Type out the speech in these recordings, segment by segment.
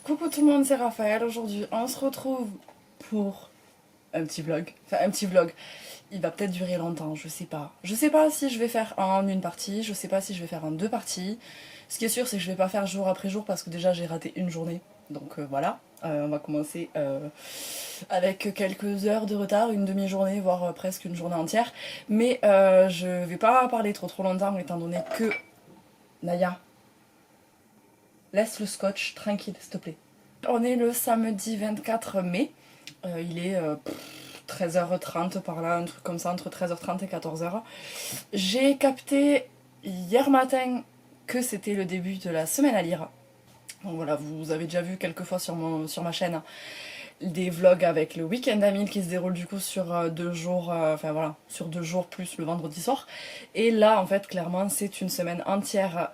Coucou tout le monde, c'est Raphaël. Aujourd'hui, on se retrouve pour un petit vlog. Enfin, un petit vlog. Il va peut-être durer longtemps, je sais pas. Je sais pas si je vais faire en une partie, je sais pas si je vais faire en deux parties. Ce qui est sûr, c'est que je vais pas faire jour après jour parce que déjà j'ai raté une journée. Donc voilà. On va commencer avec quelques heures de retard, une demi-journée, voire presque une journée entière. Mais je vais pas parler trop longtemps étant donné que Naya, laisse le scotch tranquille, s'il te plaît. On est le samedi 24 mai. Il est 13h30 par là, un truc comme ça, entre 13h30 et 14h. J'ai capté hier matin que c'était le début de la semaine à lire. Donc voilà, vous avez déjà vu quelques fois sur ma chaîne des vlogs avec le week-end à 1000 qui se déroule du coup sur 2 jours, enfin voilà, sur 2 jours plus le vendredi soir. Et là en fait clairement c'est une semaine entière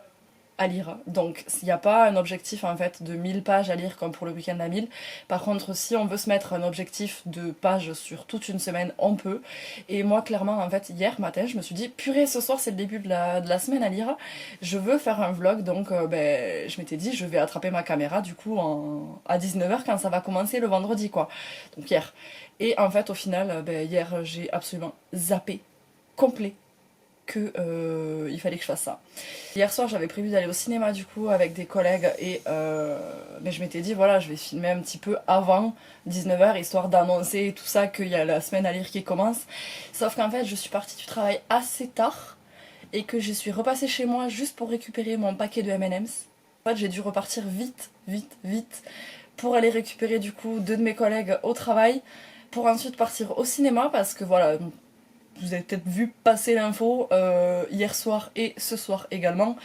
à lire. Donc il n'y a pas un objectif en fait de 1000 pages à lire comme pour le week-end à 1000. Par contre si on veut se mettre un objectif de pages sur toute une semaine, on peut. Et moi clairement en fait hier matin je me suis dit purée ce soir c'est le début de la semaine à lire. Je veux faire un vlog donc je m'étais dit je vais attraper ma caméra du coup à 19h quand ça va commencer le vendredi quoi. Donc hier. Et en fait au final hier j'ai absolument zappé complet que il fallait que je fasse ça. Hier soir j'avais prévu d'aller au cinéma du coup avec des collègues et mais je m'étais dit voilà je vais filmer un petit peu avant 19h histoire d'annoncer tout ça qu'il y a la semaine à lire qui commence. Sauf qu'en fait je suis partie du travail assez tard et que je suis repassée chez moi juste pour récupérer mon paquet de M&M's. En fait j'ai dû repartir vite pour aller récupérer du coup deux de mes collègues au travail pour ensuite partir au cinéma parce que voilà vous avez peut-être vu passer l'info hier soir et ce soir également.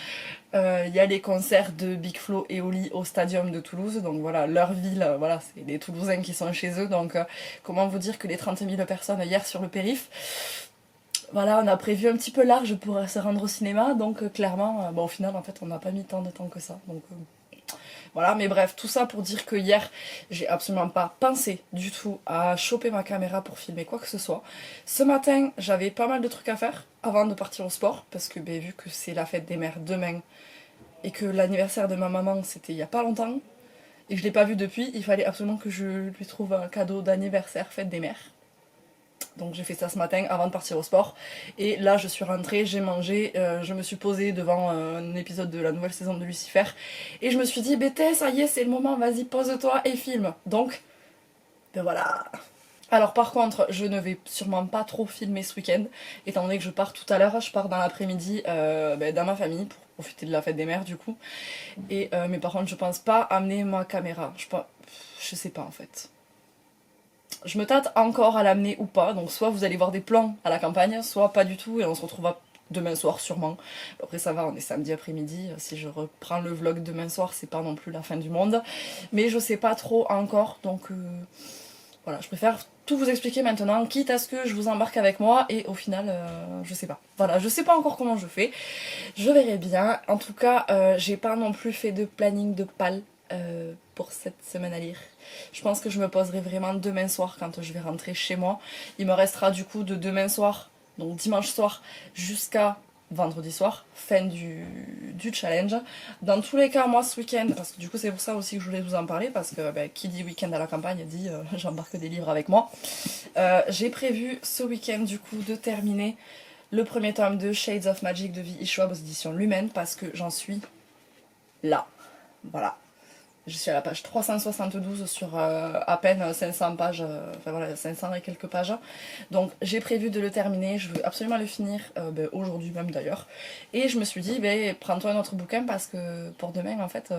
Il y a les concerts de Big Flo et Oli au Stadium de Toulouse. Donc voilà, leur ville, voilà, c'est les Toulousains qui sont chez eux. Donc comment vous dire que les 30 000 personnes hier sur le périph'. Voilà, on a prévu un petit peu large pour se rendre au cinéma. Donc clairement, bon, au final, en fait, on n'a pas mis tant de temps que ça. Donc voilà, mais bref, tout ça pour dire que hier, j'ai absolument pas pensé du tout à choper ma caméra pour filmer quoi que ce soit. Ce matin, j'avais pas mal de trucs à faire avant de partir au sport, parce que vu que c'est la fête des mères demain, et que l'anniversaire de ma maman c'était il y a pas longtemps, et que je l'ai pas vu depuis, il fallait absolument que je lui trouve un cadeau d'anniversaire fête des mères. Donc j'ai fait ça ce matin avant de partir au sport. Et là je suis rentrée, j'ai mangé, je me suis posée devant un épisode de la nouvelle saison de Lucifer. Et je me suis dit, Bété, ça y est, c'est le moment, vas-y, pose-toi et filme. Donc, voilà. Alors par contre, je ne vais sûrement pas trop filmer ce week-end, étant donné que je pars tout à l'heure, je pars dans l'après-midi dans ma famille pour profiter de la fête des mères du coup. Et mais par contre, je pense pas amener ma caméra. Je sais pas en fait. Je me tâte encore à l'amener ou pas, donc soit vous allez voir des plans à la campagne, soit pas du tout, et on se retrouvera demain soir sûrement. Après ça va, on est samedi après-midi, si je reprends le vlog demain soir, c'est pas non plus la fin du monde. Mais je sais pas trop encore, donc voilà, je préfère tout vous expliquer maintenant, quitte à ce que je vous embarque avec moi, et au final, je sais pas. Voilà, je sais pas encore comment je fais, je verrai bien. En tout cas, j'ai pas non plus fait de planning de pal pour cette semaine à lire. Je pense que je me poserai vraiment demain soir quand je vais rentrer chez moi. Il me restera du coup de demain soir, donc dimanche soir, jusqu'à vendredi soir, fin du challenge. Dans tous les cas, moi ce week-end, parce que du coup c'est pour ça aussi que je voulais vous en parler, parce que qui dit week-end à la campagne dit j'embarque des livres avec moi. J'ai prévu ce week-end du coup de terminer le premier tome de Shades of Magic de V.E. Schwab aux éditions Lumen, parce que j'en suis là. Voilà. Je suis à la page 372 sur à peine 500 pages, enfin voilà, 500 et quelques pages. Donc j'ai prévu de le terminer, je veux absolument le finir, aujourd'hui même d'ailleurs. Et je me suis dit, prends-toi un autre bouquin parce que pour demain, en fait,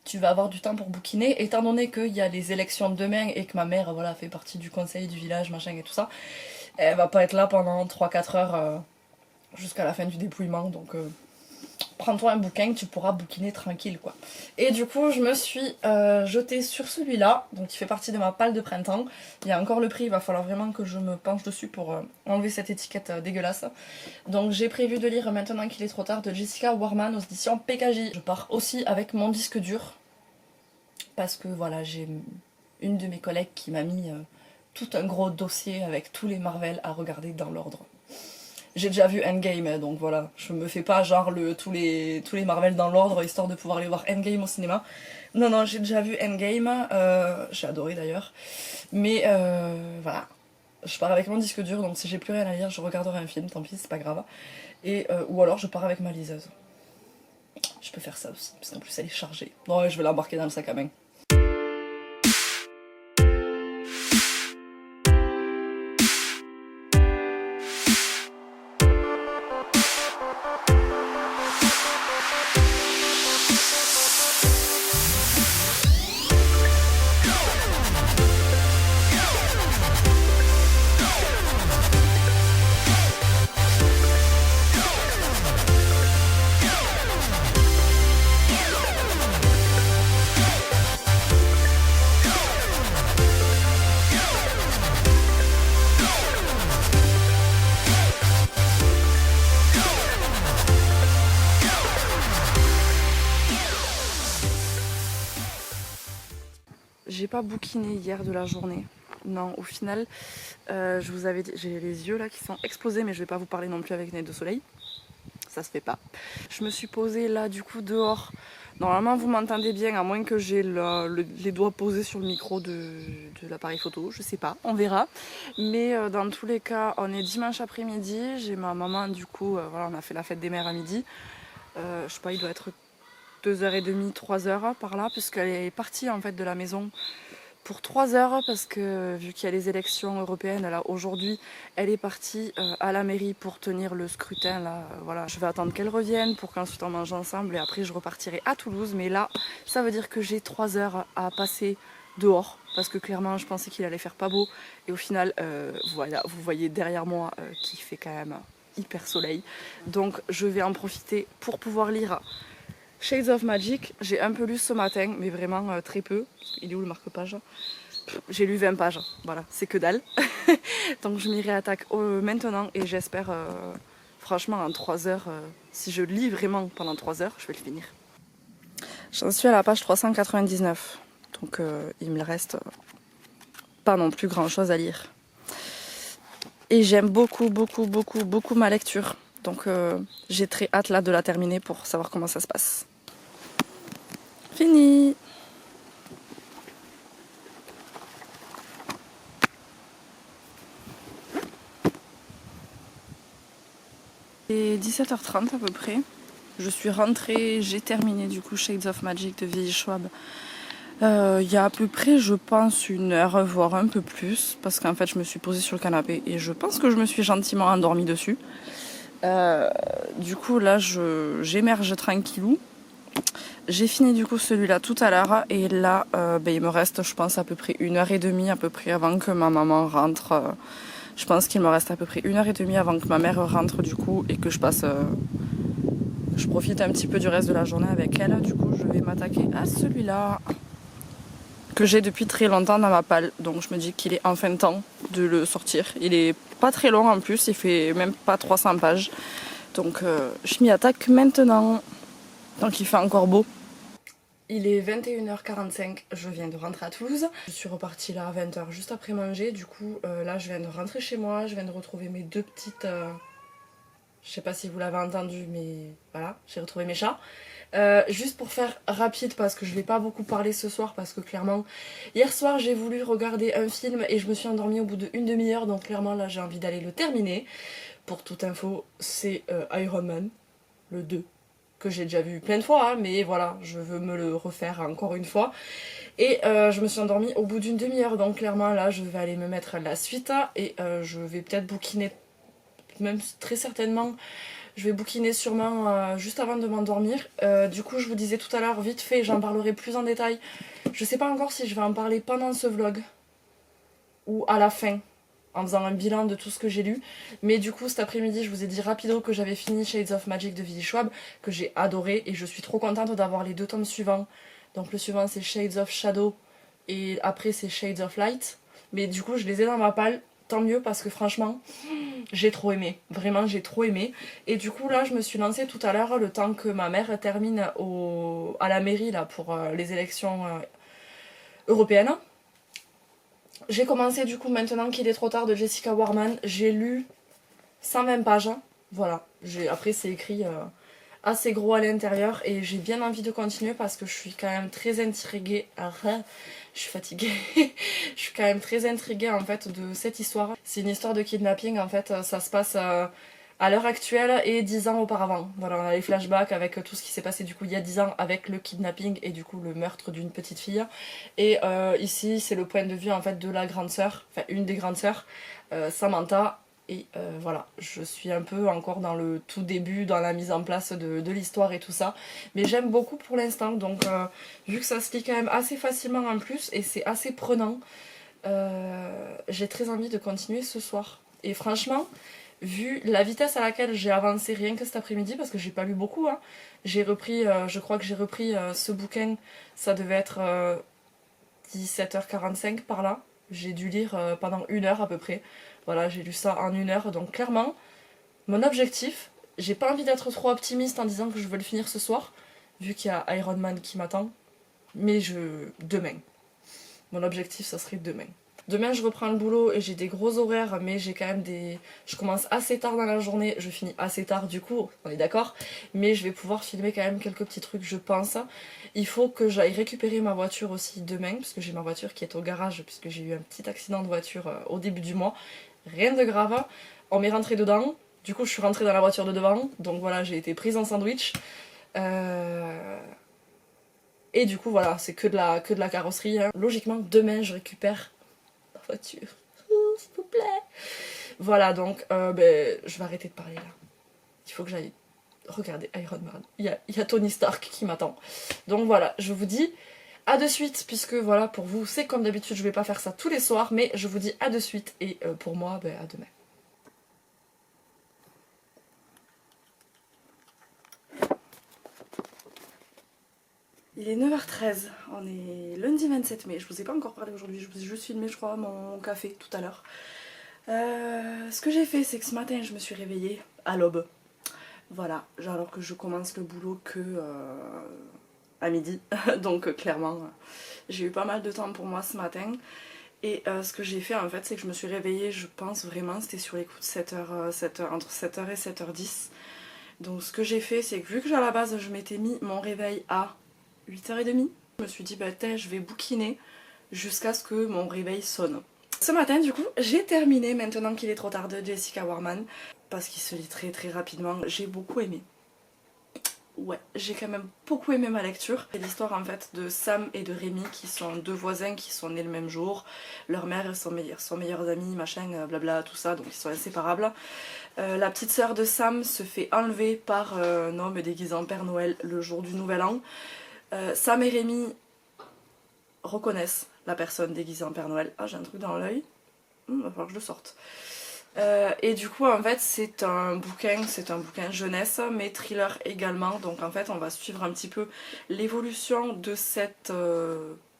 tu vas avoir du temps pour bouquiner. Étant donné qu'il y a les élections de demain et que ma mère voilà, fait partie du conseil du village, machin et tout ça, elle va pas être là pendant 3-4 heures jusqu'à la fin du dépouillement, donc prends-toi un bouquin, tu pourras bouquiner tranquille quoi. Et du coup je me suis jetée sur celui-là, donc il fait partie de ma palle de printemps. Il y a encore le prix, il va falloir vraiment que je me penche dessus pour enlever cette étiquette dégueulasse. Donc j'ai prévu de lire Maintenant qu'il est trop tard de Jessica Warman aux éditions PKJ. Je pars aussi avec mon disque dur, parce que voilà, j'ai une de mes collègues qui m'a mis tout un gros dossier avec tous les Marvel à regarder dans l'ordre. J'ai déjà vu Endgame, donc voilà, je me fais pas genre tous les Marvel dans l'ordre histoire de pouvoir aller voir Endgame au cinéma. Non, non, j'ai déjà vu Endgame, j'ai adoré d'ailleurs. Mais voilà, je pars avec mon disque dur, donc si j'ai plus rien à lire, je regarderai un film, tant pis, c'est pas grave. Et, ou alors je pars avec ma liseuse. Je peux faire ça aussi, parce qu'en plus elle est chargée. Non, ouais, je vais l'embarquer dans le sac à main. J'ai pas bouquiné hier de la journée. Non, au final, je vous avais dit, j'ai les yeux là qui sont explosés, mais je vais pas vous parler non plus avec lunettes de soleil. Ça se fait pas. Je me suis posée là du coup dehors. Normalement vous m'entendez bien, à moins que j'ai les doigts posés sur le micro de l'appareil photo, je sais pas, on verra. Mais dans tous les cas, on est dimanche après-midi, j'ai ma maman du coup, voilà, on a fait la fête des mères à midi. Je sais pas, il doit être 2h30, 3h par là, puisqu'elle est partie en fait de la maison pour 3 heures parce que vu qu'il y a les élections européennes là aujourd'hui, elle est partie à la mairie pour tenir le scrutin là. Voilà, je vais attendre qu'elle revienne pour qu'ensuite on mange ensemble et après je repartirai à Toulouse. Mais là, ça veut dire que j'ai 3 heures à passer dehors parce que clairement je pensais qu'il allait faire pas beau et au final, voilà, vous voyez derrière moi qu'il fait quand même hyper soleil. Donc je vais en profiter pour pouvoir lire Shades of Magic. J'ai un peu lu ce matin, mais vraiment très peu. Il est où le marque-page? J'ai lu 20 pages, voilà, c'est que dalle. Donc je m'y réattaque maintenant et j'espère, franchement, en 3 heures, si je lis vraiment pendant 3 heures, je vais le finir. J'en suis à la page 399, donc il me reste pas non plus grand chose à lire. Et j'aime beaucoup, beaucoup, beaucoup, beaucoup ma lecture. Donc j'ai très hâte là de la terminer pour savoir comment ça se passe. Fini. Il est 17h30 à peu près. Je suis rentrée, j'ai terminé du coup Shades of Magic de V.E. Schwab. Il y a à peu près, je pense, 1 heure, voire un peu plus, parce qu'en fait je me suis posée sur le canapé et je pense que je me suis gentiment endormie dessus. Du coup là j'émerge tranquillou. J'ai fini du coup celui-là tout à l'heure et là il me reste je pense à peu près 1h30 à peu près avant que ma maman rentre. Je pense qu'il me reste à peu près 1h30 avant que ma mère rentre du coup et que je passe... je profite un petit peu du reste de la journée avec elle. Du coup je vais m'attaquer à celui-là que j'ai depuis très longtemps dans ma palle. Donc je me dis qu'il est enfin temps de le sortir. Il est pas très long en plus, il fait même pas 300 pages. Donc je m'y attaque maintenant. Tant qu'il fait encore beau. Il est 21h45, je viens de rentrer à Toulouse. Je suis repartie là à 20h juste après manger. Du coup là je viens de rentrer chez moi, je viens de retrouver mes deux petites... je sais pas si vous l'avez entendu mais voilà, j'ai retrouvé mes chats. Juste pour faire rapide parce que je vais pas beaucoup parler ce soir parce que clairement hier soir j'ai voulu regarder un film et je me suis endormie au bout d'une demi-heure, donc clairement là j'ai envie d'aller le terminer. Pour toute info, c'est Iron Man, le 2. Que j'ai déjà vu plein de fois, hein, mais voilà, je veux me le refaire encore une fois. Et je me suis endormie au bout d'une demi-heure, donc clairement là je vais aller me mettre la suite et je vais peut-être bouquiner, même très certainement, je vais bouquiner sûrement juste avant de m'endormir. Du coup je vous disais tout à l'heure, vite fait, j'en parlerai plus en détail. Je sais pas encore si je vais en parler pendant ce vlog ou à la fin, en faisant un bilan de tout ce que j'ai lu. Mais du coup cet après-midi je vous ai dit rapido que j'avais fini Shades of Magic de V.E. Schwab, que j'ai adoré et je suis trop contente d'avoir les 2 tomes suivants. Donc le suivant c'est Shades of Shadow et après c'est Shades of Light. Mais du coup je les ai dans ma palle, tant mieux parce que franchement j'ai trop aimé, vraiment j'ai trop aimé. Et du coup là je me suis lancée tout à l'heure le temps que ma mère termine à la mairie là pour les élections européennes. J'ai commencé du coup maintenant qu'il est trop tard de Jessica Warman, j'ai lu 120 pages Voilà, après c'est écrit assez gros à l'intérieur et j'ai bien envie de continuer parce que je suis quand même très intriguée. Je suis fatiguée. Je suis quand même très intriguée en fait de cette histoire. C'est une histoire de kidnapping en fait, ça se passe à l'heure actuelle et 10 ans auparavant. Voilà, on a les flashbacks avec tout ce qui s'est passé du coup il y a 10 ans avec le kidnapping et du coup le meurtre d'une petite fille. Et ici c'est le point de vue en fait de la grande sœur, enfin une des grandes sœurs, Samantha. Et voilà, je suis un peu encore dans le tout début, dans la mise en place de l'histoire et tout ça. Mais j'aime beaucoup pour l'instant, donc vu que ça se lit quand même assez facilement en plus, et c'est assez prenant, j'ai très envie de continuer ce soir. Et franchement, vu la vitesse à laquelle j'ai avancé rien que cet après-midi, parce que j'ai pas lu beaucoup, hein, j'ai repris, je crois que j'ai repris ce bouquin, ça devait être 17h45 par là. J'ai dû lire pendant 1 heure à peu près. Voilà, j'ai lu ça en 1 heure. Donc clairement, mon objectif, j'ai pas envie d'être trop optimiste en disant que je veux le finir ce soir, vu qu'il y a Iron Man qui m'attend. Mais demain. Mon objectif, ça serait demain. Demain, je reprends le boulot et j'ai des gros horaires, mais j'ai quand même des... Je commence assez tard dans la journée, je finis assez tard du coup, on est d'accord. Mais je vais pouvoir filmer quand même quelques petits trucs, je pense. Il faut que j'aille récupérer ma voiture aussi demain, parce que j'ai ma voiture qui est au garage, puisque j'ai eu un petit accident de voiture au début du mois. Rien de grave. On m'est rentré dedans, du coup je suis rentrée dans la voiture de devant, donc voilà, j'ai été prise en sandwich. Et du coup voilà, c'est que de la carrosserie, hein. Logiquement, demain je récupère voiture. S'il vous plaît. Voilà, donc je vais arrêter de parler là. Il faut que j'aille regarder Iron Man. Il y a Tony Stark qui m'attend. Donc voilà, je vous dis à de suite, puisque voilà, pour vous, c'est comme d'habitude, je vais pas faire ça tous les soirs, mais je vous dis à de suite, et pour moi, à demain. Il est 9h13, on est lundi 27 mai, je vous ai pas encore parlé aujourd'hui, je vous ai juste filmé je crois mon café tout à l'heure. Ce que j'ai fait c'est que ce matin je me suis réveillée à l'aube. Voilà, alors que je commence le boulot que à midi, donc clairement j'ai eu pas mal de temps pour moi ce matin. Et ce que j'ai fait en fait c'est que je me suis réveillée, je pense vraiment c'était sur les coups de 7h, entre 7h et 7h10. Donc ce que j'ai fait c'est que vu que à la base je m'étais mis mon réveil à 8h30. Je me suis dit, bah tiens, je vais bouquiner jusqu'à ce que mon réveil sonne. Ce matin, du coup, j'ai terminé Maintenant qu'il est trop tard de Jessica Warman, parce qu'il se lit très très rapidement. J'ai beaucoup aimé. Ouais, j'ai quand même beaucoup aimé ma lecture. C'est l'histoire en fait de Sam et de Rémi qui sont deux voisins qui sont nés le même jour. Leur mère sont meilleures amies, machin, blabla, tout ça, donc ils sont inséparables. La petite sœur de Sam se fait enlever par un homme déguisé en Père Noël le jour du Nouvel An. Sam et Rémi reconnaissent la personne déguisée en Père Noël. Ah, j'ai un truc dans l'œil. Va falloir que je le sorte. Et du coup, en fait, c'est un bouquin jeunesse, mais thriller également. Donc, en fait, on va suivre un petit peu l'évolution de cette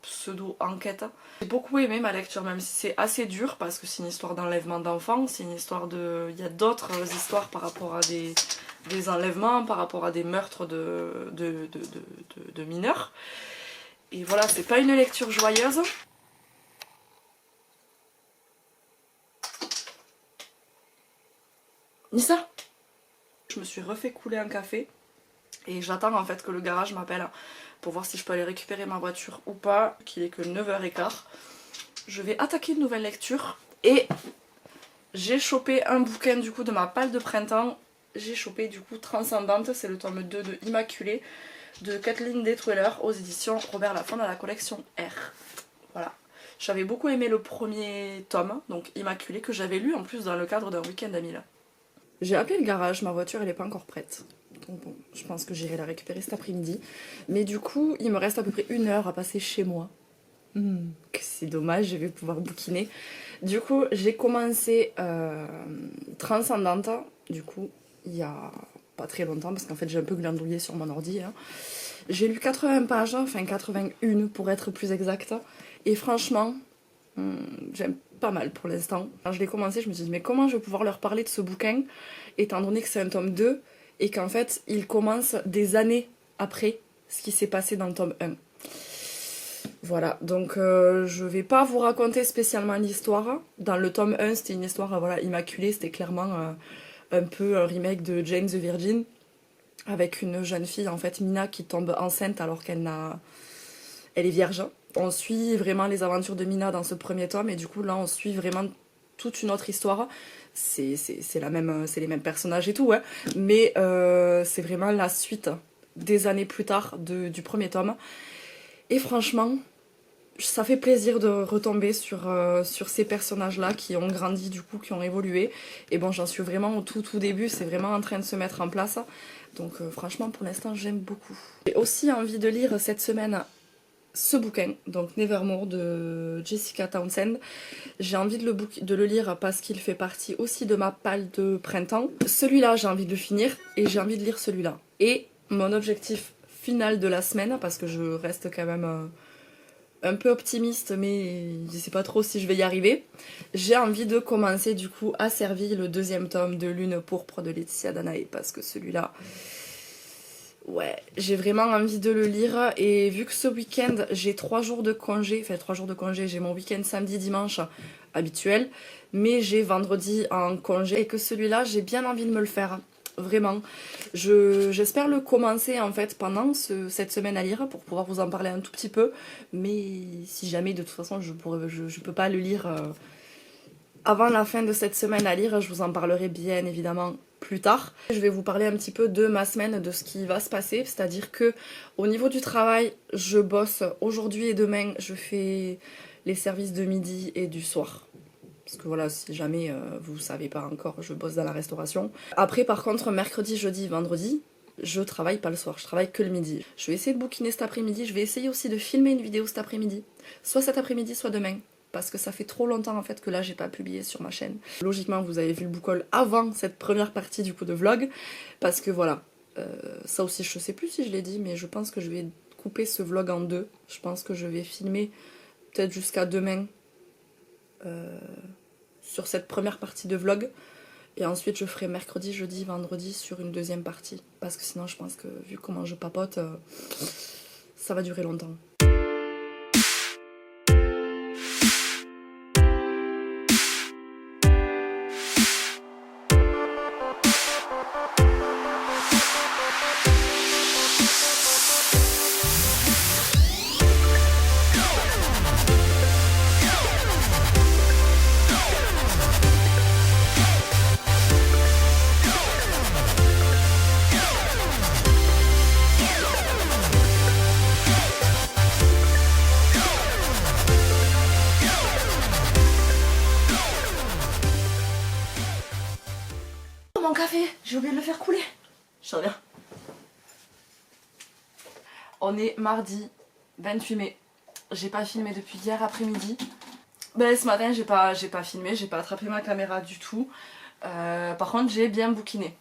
pseudo-enquête. J'ai beaucoup aimé ma lecture, même si c'est assez dur, parce que c'est une histoire d'enlèvement d'enfants. C'est une histoire de... Il y a d'autres histoires par rapport à des enlèvements, par rapport à des meurtres de mineurs. Et voilà, c'est pas une lecture joyeuse. Ni ça. Je me suis refait couler un café et j'attends en fait que le garage m'appelle pour voir si je peux aller récupérer ma voiture ou pas, qu'il est que 9h15. Je vais attaquer une nouvelle lecture et j'ai chopé un bouquin du coup de ma palle de printemps. J'ai chopé du coup Transcendante, c'est le tome 2 de Immaculée de Kathleen Detweller aux éditions Robert Laffont dans la collection R. Voilà. J'avais beaucoup aimé le premier tome, donc Immaculée, que j'avais lu en plus dans le cadre d'un week-end à Mille. J'ai appelé le garage, ma voiture elle est pas encore prête. Donc bon, je pense que j'irai la récupérer cet après-midi. Mais du coup, il me reste à peu près 1 heure à passer chez moi. C'est dommage, je vais pouvoir bouquiner. Du coup, j'ai commencé Transcendante, du coup, il y a pas très longtemps, parce qu'en fait j'ai un peu glandouillé sur mon ordi. Hein. J'ai lu 80 pages, enfin 81 pour être plus exact. Et franchement, j'aime pas mal pour l'instant. Quand je l'ai commencé, je me suis dit mais comment je vais pouvoir leur parler de ce bouquin, étant donné que c'est un tome 2 et qu'en fait il commence des années après ce qui s'est passé dans le tome 1. Voilà, donc je vais pas vous raconter spécialement l'histoire. Dans le tome 1, c'était une histoire voilà, immaculée, c'était clairement un peu un remake de Jane the Virgin, avec une jeune fille, en fait, Mina, qui tombe enceinte alors elle est vierge. On suit vraiment les aventures de Mina dans ce premier tome, et du coup, là, on suit vraiment toute une autre histoire. C'est les mêmes personnages et tout, ouais. Mais c'est vraiment la suite des années plus tard du premier tome. Et franchement, ça fait plaisir de retomber sur ces personnages-là qui ont grandi, du coup, qui ont évolué. Et bon, j'en suis vraiment au tout début, c'est vraiment en train de se mettre en place. Donc franchement, pour l'instant, j'aime beaucoup. J'ai aussi envie de lire cette semaine ce bouquin, donc Nevermore de Jessica Townsend. J'ai envie de le lire parce qu'il fait partie aussi de ma palle de printemps. Celui-là, j'ai envie de le finir et j'ai envie de lire celui-là. Et mon objectif final de la semaine, parce que je reste quand même un peu optimiste, mais je sais pas trop si je vais y arriver, j'ai envie de commencer du coup à servir le deuxième tome de Lune pourpre de Laetitia Danae, parce que celui-là, ouais, j'ai vraiment envie de le lire. Et vu que ce week-end j'ai 3 jours de congé, enfin 3 jours de congé, j'ai mon week-end samedi dimanche habituel, mais j'ai vendredi en congé, et que celui-là j'ai bien envie de me le faire, vraiment. J'espère le commencer en fait pendant cette semaine à lire pour pouvoir vous en parler un tout petit peu, mais si jamais de toute façon je peux pas le lire avant la fin de cette semaine à lire, je vous en parlerai bien évidemment plus tard. Je vais vous parler un petit peu de ma semaine, de ce qui va se passer, c'est-à-dire que au niveau du travail, je bosse aujourd'hui et demain, je fais les services de midi et du soir. Parce que voilà, si jamais vous savez pas encore, je bosse dans la restauration. Après par contre, mercredi, jeudi, vendredi, je travaille pas le soir, je travaille que le midi. Je vais essayer de bouquiner cet après-midi, je vais essayer aussi de filmer une vidéo cet après-midi. Soit cet après-midi, soit demain. Parce que ça fait trop longtemps en fait que là j'ai pas publié sur ma chaîne. Logiquement vous avez vu le book haul avant cette première partie du coup de vlog, parce que voilà, ça aussi je sais plus si je l'ai dit, mais je pense que je vais couper ce vlog en deux. Je pense que je vais filmer peut-être jusqu'à demain sur cette première partie de vlog, et ensuite je ferai mercredi, jeudi, vendredi sur une deuxième partie, parce que sinon je pense que vu comment je papote, ça va durer longtemps. Mon café, j'ai oublié de le faire couler. Je reviens. On est mardi 28 mai. J'ai pas filmé depuis hier après-midi. Ben, ce matin, j'ai pas filmé, j'ai pas attrapé ma caméra du tout. Par contre, j'ai bien bouquiné.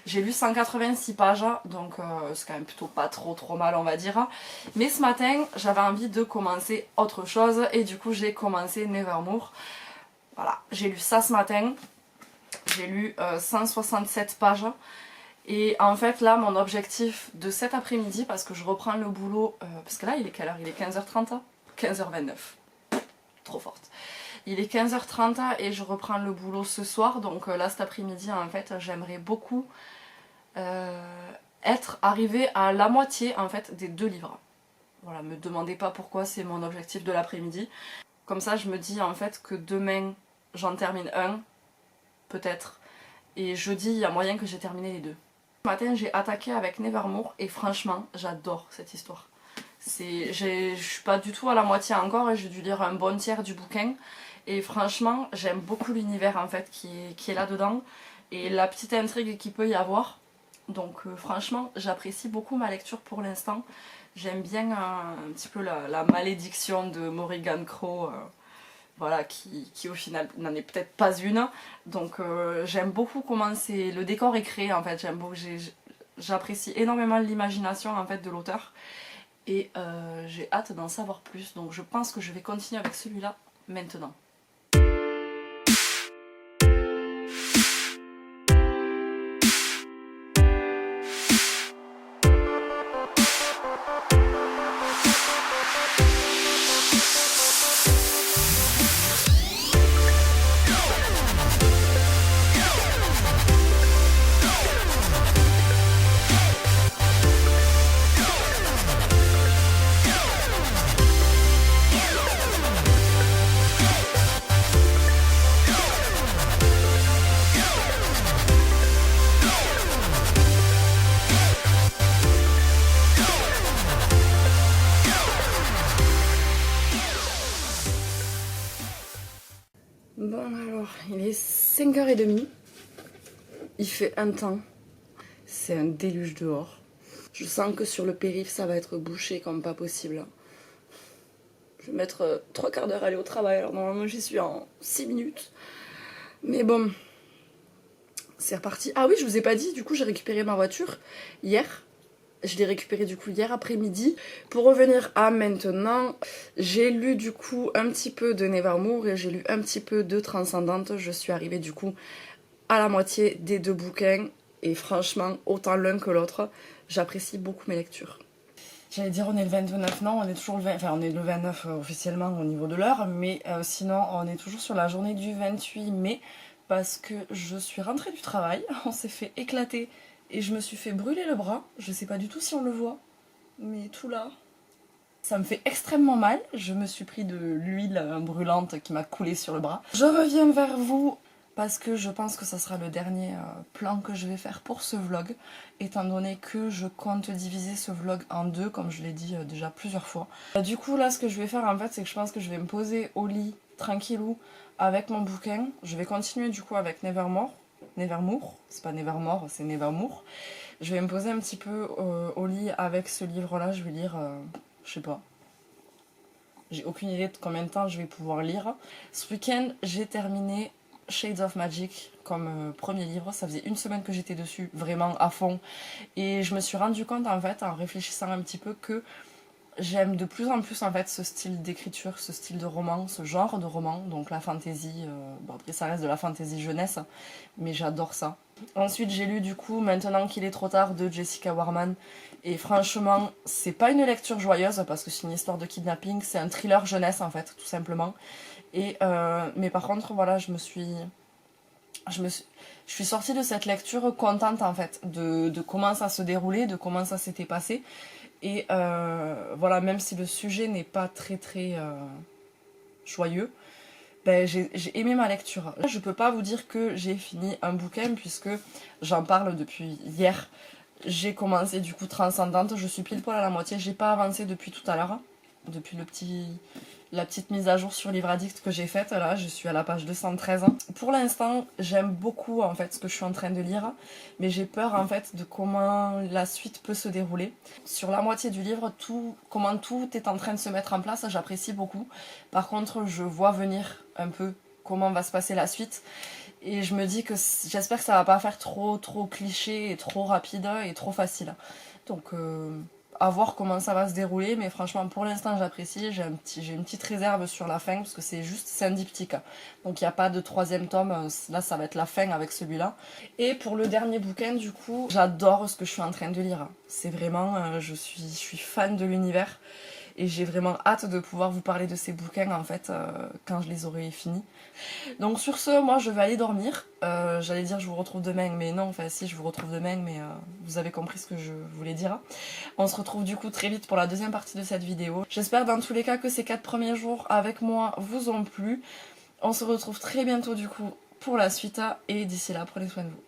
J'ai lu 186 pages, donc c'est quand même plutôt pas trop mal, on va dire. Mais ce matin, j'avais envie de commencer autre chose, et du coup, j'ai commencé Nevermore. Voilà, j'ai lu ça ce matin. J'ai lu 167 pages. Et en fait là mon objectif de cet après-midi, parce que je reprends le boulot, parce que là il est quelle heure? Il est 15h30, 15h29, trop forte. Il est 15h30 et je reprends le boulot ce soir, donc là cet après-midi en fait j'aimerais beaucoup être arrivée à la moitié en fait des 2 livres. Voilà, me demandez pas pourquoi, c'est mon objectif de l'après-midi. Comme ça je me dis en fait que demain j'en termine un, peut-être, et jeudi il y a moyen que j'ai terminé les 2. Ce matin j'ai attaqué avec Nevermore et franchement j'adore cette histoire. Je suis pas du tout à la moitié encore et j'ai dû lire un bon tiers du bouquin, et franchement j'aime beaucoup l'univers en fait qui est là dedans et la petite intrigue qu'il peut y avoir. Donc franchement j'apprécie beaucoup ma lecture pour l'instant. J'aime bien un petit peu la malédiction de Morrigan Crow, voilà, qui au final n'en est peut-être pas une. Donc j'aime beaucoup comment le décor est créé en fait. J'apprécie énormément l'imagination en fait de l'auteur, et j'ai hâte d'en savoir plus. Donc je pense que je vais continuer avec celui-là maintenant. Bon alors, il est 5h30. Il fait un temps. C'est un déluge dehors. Je sens que sur le périph' ça va être bouché comme pas possible. Je vais mettre 3 quarts d'heure à aller au travail. Alors normalement j'y suis en 6 minutes. Mais bon, c'est reparti. Ah oui, je vous ai pas dit, du coup j'ai récupéré ma voiture hier. Je l'ai récupérée du coup hier après-midi. Pour revenir à maintenant, j'ai lu du coup un petit peu de Nevermore et j'ai lu un petit peu de Transcendante. Je suis arrivée du coup à la moitié des 2 bouquins et franchement, autant l'un que l'autre, j'apprécie beaucoup mes lectures. J'allais dire on est le 29, non, on est toujours le 20, enfin on est le 29 officiellement au niveau de l'heure, mais sinon on est toujours sur la journée du 28 mai parce que je suis rentrée du travail, on s'est fait éclater et je me suis fait brûler le bras. Je sais pas du tout si on le voit, mais tout là, ça me fait extrêmement mal. Je me suis pris de l'huile brûlante qui m'a coulé sur le bras. Je reviens vers vous parce que je pense que ça sera le dernier plan que je vais faire pour ce vlog, étant donné que je compte diviser ce vlog en 2, comme je l'ai dit déjà plusieurs fois. Du coup là ce que je vais faire en fait, c'est que je pense que je vais me poser au lit tranquillou avec mon bouquin. Je vais continuer du coup avec Nevermore, c'est pas Nevermore, c'est Nevermore. Je vais me poser un petit peu au lit avec ce livre là, je vais lire, je sais pas. J'ai aucune idée de combien de temps je vais pouvoir lire. Ce week-end, j'ai terminé Shades of Magic comme premier livre. Ça faisait 1 semaine que j'étais dessus, vraiment à fond. Et je me suis rendu compte, en fait, en réfléchissant un petit peu, que j'aime de plus en plus, en fait, ce style d'écriture, ce style de roman, ce genre de roman. Donc la fantasy, bon après ça reste de la fantasy jeunesse, mais j'adore ça. Ensuite, j'ai lu, du coup, Maintenant qu'il est trop tard, de Jessica Warman. Et franchement, c'est pas une lecture joyeuse, parce que c'est une histoire de kidnapping. C'est un thriller jeunesse, en fait, tout simplement. Et, mais par contre, voilà, je suis sortie de cette lecture contente en fait de comment ça se déroulait, de comment ça s'était passé. Et voilà, même si le sujet n'est pas très joyeux, ben, j'ai aimé ma lecture. Là, je peux pas vous dire que j'ai fini un bouquin puisque j'en parle depuis hier. J'ai commencé du coup Transcendante, je suis pile poil à la moitié, j'ai pas avancé depuis tout à l'heure, depuis la petite mise à jour sur Livre Addict que j'ai faite, là je suis à la page 213. Pour l'instant j'aime beaucoup en fait ce que je suis en train de lire, mais j'ai peur en fait de comment la suite peut se dérouler. Sur la moitié du livre, comment tout est en train de se mettre en place, j'apprécie beaucoup. Par contre je vois venir un peu comment va se passer la suite. Et je me dis que j'espère que ça va pas faire trop cliché et trop rapide et trop facile. Donc à voir comment ça va se dérouler, mais franchement pour l'instant j'apprécie. J'ai une petite réserve sur la fin parce que c'est un diptyque. Donc il n'y a pas de 3e tome, là ça va être la fin avec celui-là. Et pour le dernier bouquin du coup, j'adore ce que je suis en train de lire. C'est vraiment, je suis fan de l'univers. Et j'ai vraiment hâte de pouvoir vous parler de ces bouquins en fait quand je les aurai finis. Donc sur ce, moi je vais aller dormir. J'allais dire je vous retrouve demain, mais non, enfin si je vous retrouve demain, mais vous avez compris ce que je voulais dire. On se retrouve du coup très vite pour la deuxième partie de cette vidéo. J'espère dans tous les cas que ces 4 premiers jours avec moi vous ont plu. On se retrouve très bientôt du coup pour la suite et d'ici là prenez soin de vous.